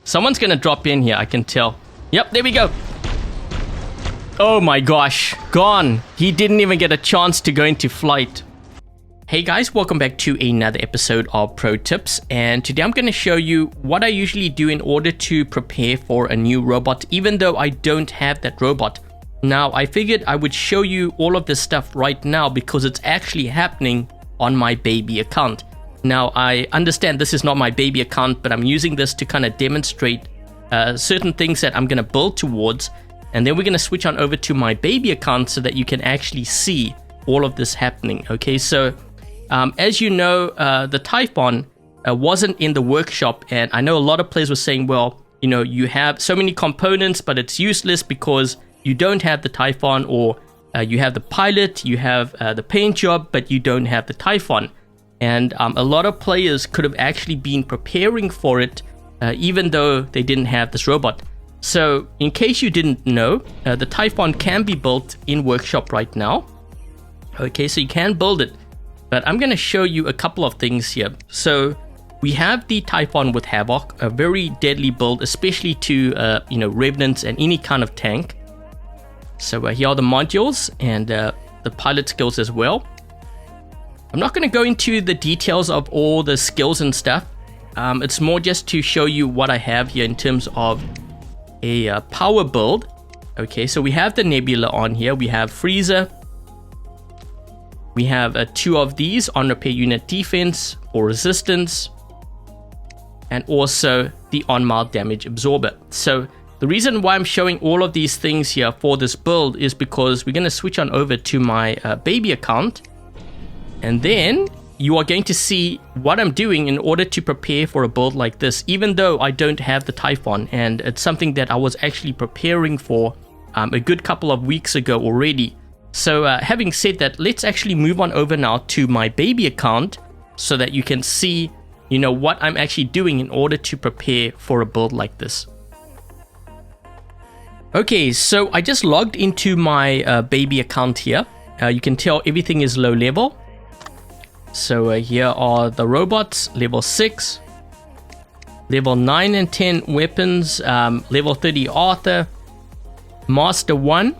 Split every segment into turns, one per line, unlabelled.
Someone's gonna drop in here, I can tell. Yep, there we go. Oh my gosh, gone. He didn't even get a chance to go into flight. Hey guys, welcome back to another episode of Pro Tips, and today I'm going to show you what I usually do in order to prepare for a new robot, even though I don't have that robot. Now, I figured I would show you all of this stuff right now because it's actually happening on my baby account. Now, I understand this is not my baby account, but I'm using this to kind of demonstrate certain things that I'm going to build towards, and then we're going to switch on over to my baby account so that you can actually see all of this happening. Okay, so as you know, the Typhon wasn't in the workshop, and I know a lot of players were saying, well, you know, you have so many components, but it's useless because you don't have the Typhon, or you have the pilot, you have the paint job, but you don't have the Typhon. And a lot of players could have actually been preparing for it, even though they didn't have this robot. So, in case you didn't know, the Typhon can be built in workshop right now. Okay, so you can build it. But I'm going to show you a couple of things here. So we have the Typhon with Havoc, a very deadly build, especially to Revenants and any kind of tank. So here are the modules and the pilot skills as well. I'm not going to go into the details of all the skills and stuff. It's more just to show you what I have here in terms of a power build. Okay, so we have the Nebula on here. We have Freezer. We have two of these on repair unit defense or resistance, and also the on-mile damage absorber. So the reason why I'm showing all of these things here for this build is because we're going to switch on over to my baby account, and then you are going to see what I'm doing in order to prepare for a build like this, even though I don't have the Typhon, and it's something that I was actually preparing for a good couple of weeks ago already. So having said that, let's actually move on over now to my baby account so that you can see, you know, what I'm actually doing in order to prepare for a build like this. Okay, so I just logged into my baby account here. You can tell everything is low level. So here are the robots, level 6, level 9 and 10 weapons, level 30 Arthur, Master 1.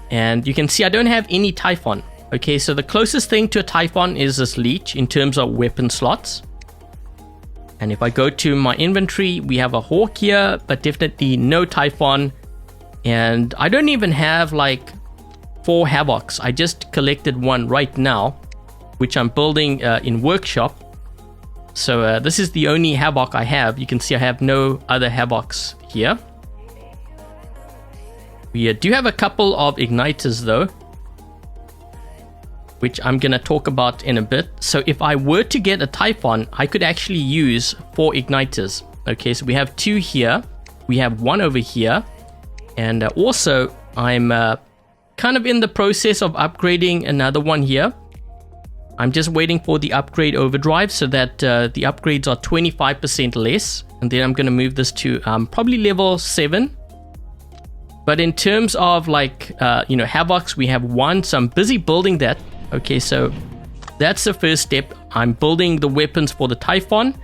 And you can see I don't have any Typhon. Okay, so the closest thing to a Typhon is this Leech in terms of weapon slots. And if I go to my inventory, we have a Hawk here, but definitely no Typhon. And I don't even have like 4 Havocs. I just collected one right now, which I'm building in workshop. So this is the only Havoc I have. You can see I have no other Havocs here. We do have a couple of igniters though, which I'm going to talk about in a bit. So if I were to get a Typhon, I could actually use 4 igniters. Okay, so we have 2 here, we have 1 over here, and also I'm kind of in the process of upgrading another one here. I'm just waiting for the upgrade overdrive so that the upgrades are 25% less, and then I'm going to move this to probably level 7. But in terms of like, Havocs, we have 1, so I'm busy building that. Okay, so that's the first step. I'm building the weapons for the Typhon.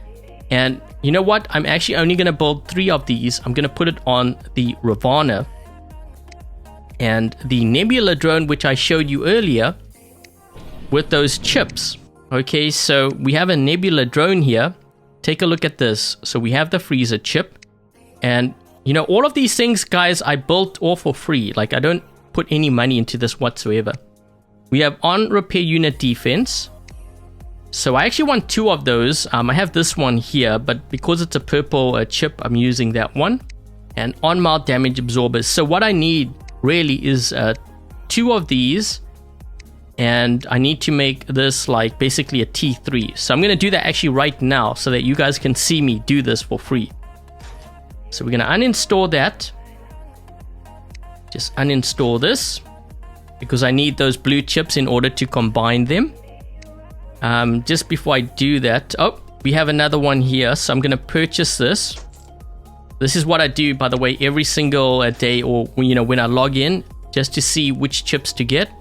And you know what? I'm actually only going to build 3 of these. I'm going to put it on the Ravana. And the Nebula drone, which I showed you earlier, with those chips. Okay, so we have a Nebula drone here. Take a look at this. So we have the Freezer chip. And you know, all of these things, guys, I built all for free. Like, I don't put any money into this whatsoever. We have on repair unit defense. So I actually want 2 of those. I have this one here, but because it's a purple chip, I'm using that one. And on-mile damage absorbers. So what I need really is 2 of these. And I need to make this like basically a T3. So I'm going to do that actually right now so that you guys can see me do this for free. So we're going to uninstall that. Just uninstall this because I need those blue chips in order to combine them. Just before I do that, oh, we have another one here. So I'm going to purchase this. This is what I do, by the way, every single day, or when I log in, just to see which chips to get.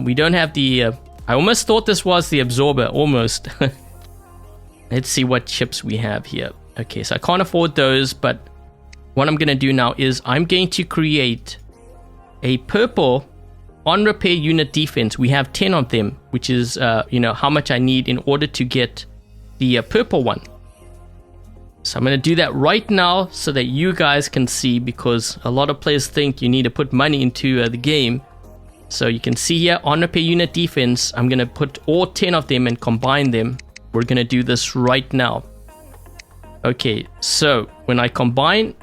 We don't have the... I almost thought this was the absorber, almost. Let's see what chips we have here. Okay, so I can't afford those, but what I'm going to do now is I'm going to create a purple on repair unit defense. We have 10 of them, which is, how much I need in order to get the purple one. So I'm going to do that right now so that you guys can see, because a lot of players think you need to put money into the game. So you can see here, on repair unit defense, I'm going to put all 10 of them and combine them. We're going to do this right now. Okay, so when I combine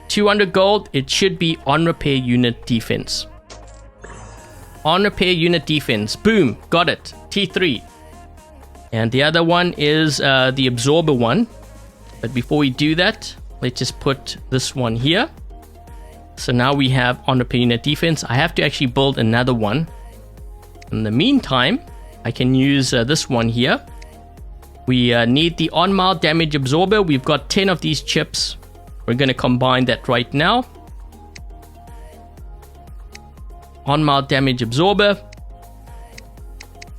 200 gold, it should be on repair unit defense. On repair unit defense. Boom, got it. T3. And the other one is the absorber one. But before we do that, let's just put this one here. So now we have on repair unit defense. I have to actually build another one. In the meantime, I can use this one here. We need the on-mile damage absorber. We've got 10 of these chips. We're going to combine that right now. On-mile damage absorber.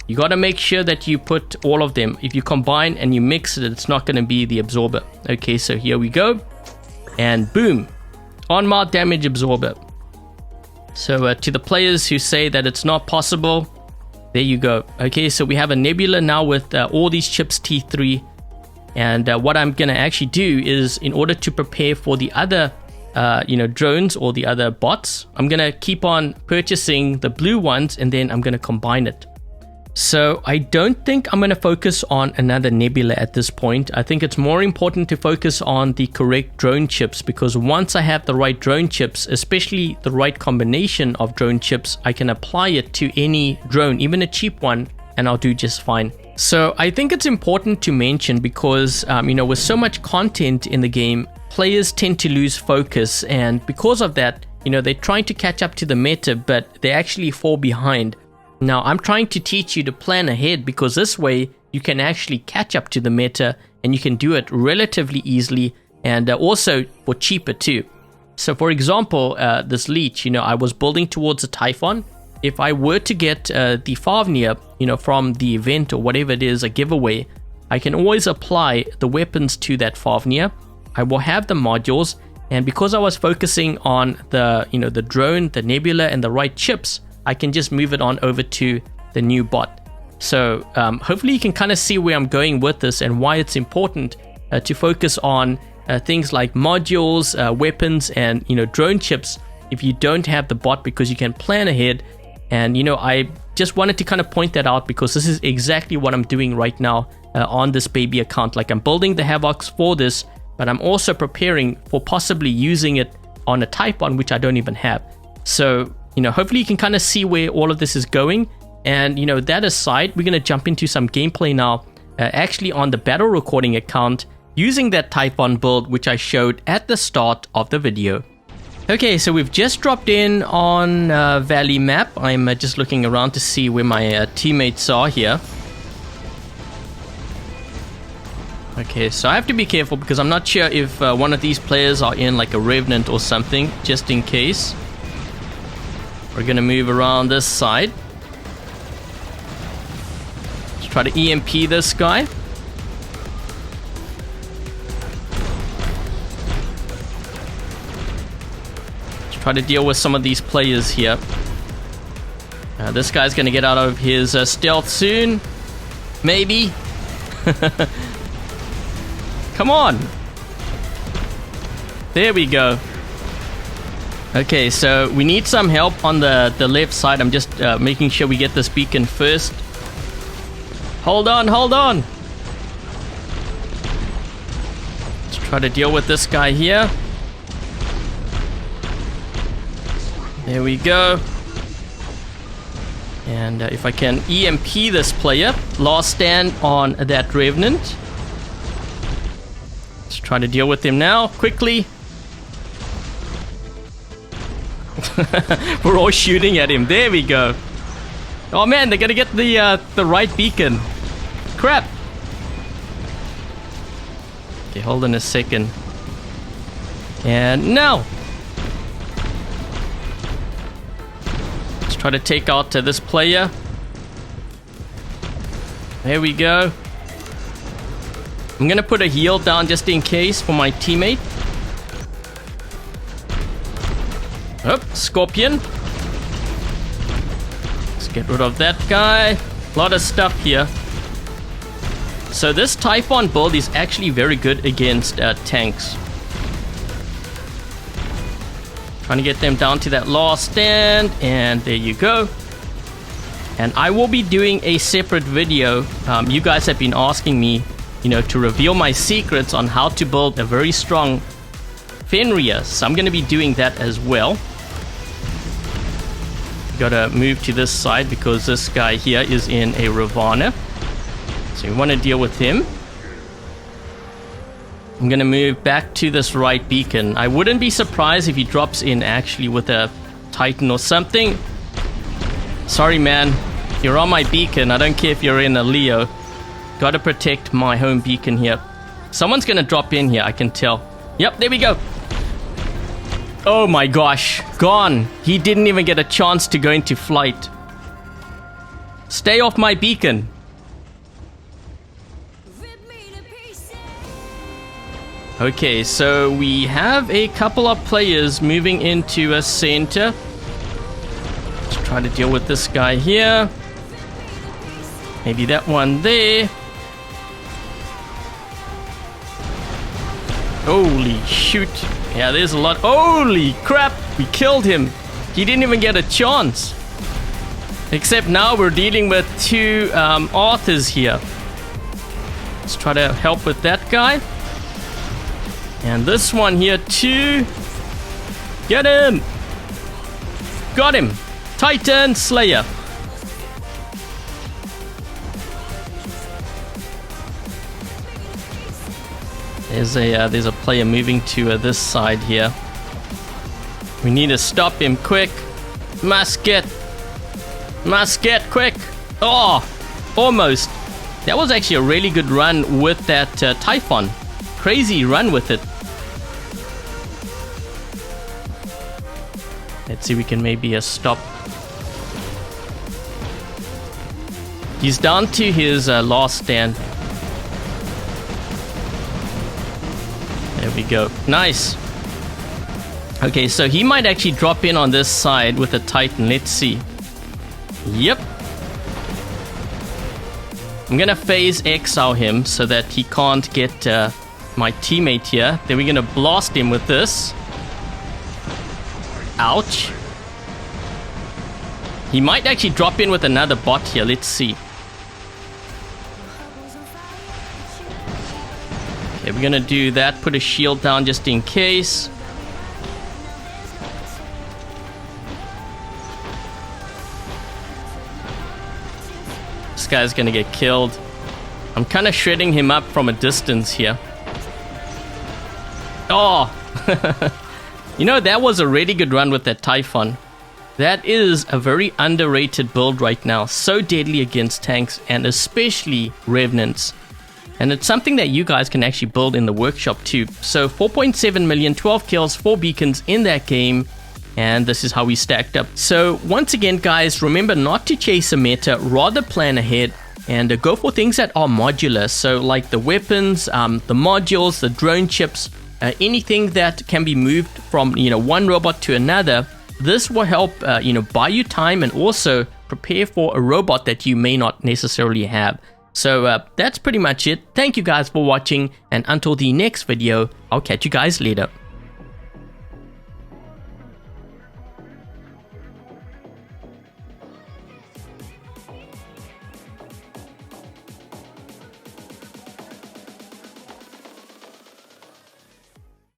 You got to make sure that you put all of them. If you combine and you mix it, it's not going to be the absorber. Okay, so here we go. And boom. On-mile damage absorber. So to the players who say that it's not possible, there you go. Okay, so we have a nebula now with all these chips T3. And what I'm going to actually do is, in order to prepare for the other drones or the other bots, I'm going to keep on purchasing the blue ones, and then I'm going to combine it. So I don't think I'm going to focus on another nebula at this point. I think it's more important to focus on the correct drone chips, because once I have the right drone chips, especially the right combination of drone chips, I can apply it to any drone, even a cheap one, and I'll do just fine. So I think it's important to mention, because with so much content in the game, players tend to lose focus, and because of that, they're trying to catch up to the meta, but they actually fall behind. Now, I'm trying to teach you to plan ahead, because this way you can actually catch up to the meta, and you can do it relatively easily, and also for cheaper too. So for example, this Leech, I was building towards a Typhon. If I were to get the Fenrir, from the event or whatever it is, a giveaway, I can always apply the weapons to that Fenrir. I will have the modules, and because I was focusing on the, the drone, the nebula, and the right chips, I can just move it on over to the new bot. So hopefully you can kind of see where I'm going with this, and why it's important to focus on things like modules, weapons, and drone chips if you don't have the bot, because you can plan ahead. And I just wanted to kind of point that out, because this is exactly what I'm doing right now on this baby account. Like, I'm building the Havocs for this, but I'm also preparing for possibly using it on a Typhon, which I don't even have. So hopefully you can kind of see where all of this is going. And that aside, we're going to jump into some gameplay now, actually on the battle recording account, using that Typhon build which I showed at the start of the video. Okay, so we've just dropped in on Valley map. I'm just looking around to see where my teammates are here. Okay, so I have to be careful, because I'm not sure if one of these players are in like a Revenant or something, just in case. We're gonna move around this side. Let's try to EMP this guy. Let's try to deal with some of these players here. This guy's gonna get out of his stealth soon. Maybe. Come on. There we go. Okay, so we need some help on the left side. I'm just making sure we get this beacon first. Hold on, hold on. Let's try to deal with this guy here. There we go. And if I can EMP this player. Last stand on that Revenant. Let's try to deal with him now, quickly. We're all shooting at him. There we go. Oh man, they're gonna get the right beacon. Crap. Okay, hold on a second. And now. Let's try to take out this player. There we go. I'm gonna put a heal down just in case for my teammate. Oh, Scorpion. Let's get rid of that guy. A lot of stuff here. So this Typhon build is actually very good against tanks. Trying to get them down to that last stand, and there you go. And I will be doing a separate video. You guys have been asking me, to reveal my secrets on how to build a very strong Fenrir. So I'm going to be doing that as well. Gotta move to this side because this guy here is in a Ravana. So we want to deal with him. I'm gonna move back to this right beacon. I wouldn't be surprised if he drops in actually with a Titan or something. Sorry man, you're on my beacon. I don't care if you're in a Leo. Gotta protect my home beacon here. Someone's gonna drop in here, I can tell. Yep, there we go. Oh my gosh, gone. He didn't even get a chance to go into flight. Stay off my beacon. Okay, so we have a couple of players moving into a center. Let's try to deal with this guy here. Maybe that one there. Holy shoot. Yeah, there's a lot. Holy crap, we killed him. He didn't even get a chance. Except now we're dealing with two authors here. Let's try to help with that guy. And this one here too. Get him. Got him. Titan Slayer. There's a player moving to this side here. We need to stop him quick. Musket, quick. Oh, almost. That was actually a really good run with that Typhon. Crazy run with it. Let's see if we can maybe stop. He's down to his last stand. There we go. Nice. Okay, so he might actually drop in on this side with a Titan. Let's see. Yep. I'm gonna phase exile him so that he can't get my teammate here. Then we're gonna blast him with this. Ouch. He might actually drop in with another bot here. Let's see. Okay, we're gonna do that. Put a shield down just in case. This guy's gonna get killed. I'm kind of shredding him up from a distance here. Oh! That was a really good run with that Typhon. That is a very underrated build right now. So deadly against tanks and especially Revenants. And it's something that you guys can actually build in the workshop too. So 4.7 million, 12 kills, 4 beacons in that game. And this is how we stacked up. So once again guys, remember not to chase a meta, rather plan ahead and go for things that are modular. So like the weapons, the modules, the drone chips, anything that can be moved from one robot to another. This will help buy you time and also prepare for a robot that you may not necessarily have. So that's pretty much it. Thank you guys for watching, and until the next video, I'll catch you guys later.